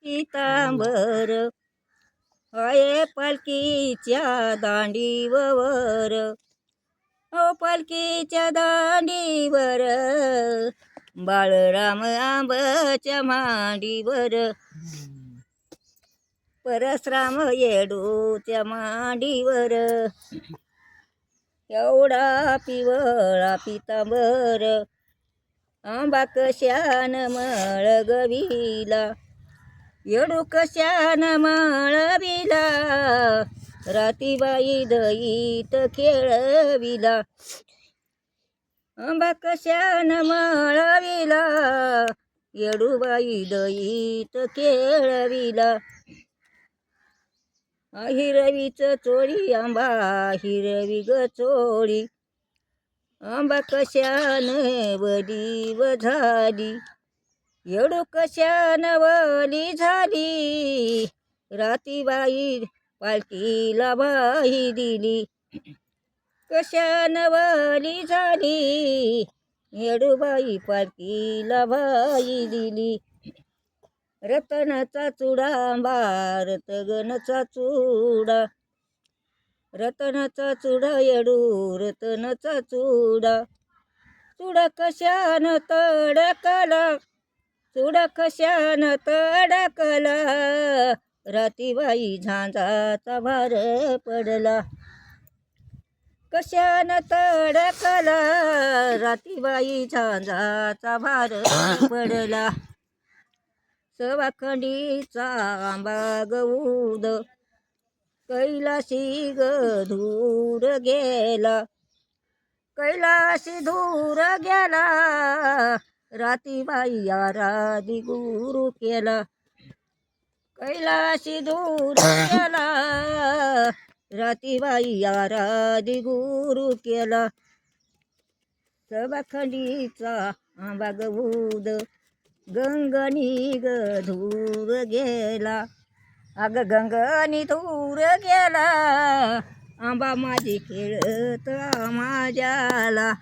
पितांबर आहे पालखीच्या दांडीवर, ओ पालखीच्या दांडीवर बाळराम आंबाच्या मांडीवर, परसराम येडूच्या मांडीवर, एवढा पिवळा पितांबर आंबा कशान मळगविला, येडू कशान मळविला, रातीबाई दईत खेळविला, आंबा कशान मळविला, येडूबाई दईत खेळविला. हिरवीच चोळी आंबा हिरवी ग चोळी, आंबा कशान वली व झाली, येडू कशान वली झाली, रातीबाई पालखीला बाई दिली, कशान वली झाली, येडूबाई पालखीला बाई दिली. रतनाचा चुडा आंबा रतगनचा चुडा, रतनाचा चुडा येडू रतनाचा चुडा, चुडा कशान तडकला, चुडा कशान तडकला, रातीबाई झांजाचा भार पडला, कशान तडकला, रातीबाई झांजाचा भार पडला. सवाखंडीचा आंबा गौद कैलाशी ग धूर गेला, कैलाशी धूर गेला, रातीबाई आराधी गुरु केला, कैलाशी धूर गेला, रातीबाई आराधी गुरु केला. सवाखंडीचा आंबा गौद गंगनी ग धूर गेला, अग गंगनी धूर गेला, आंबा माझी खेळत माझ्याला.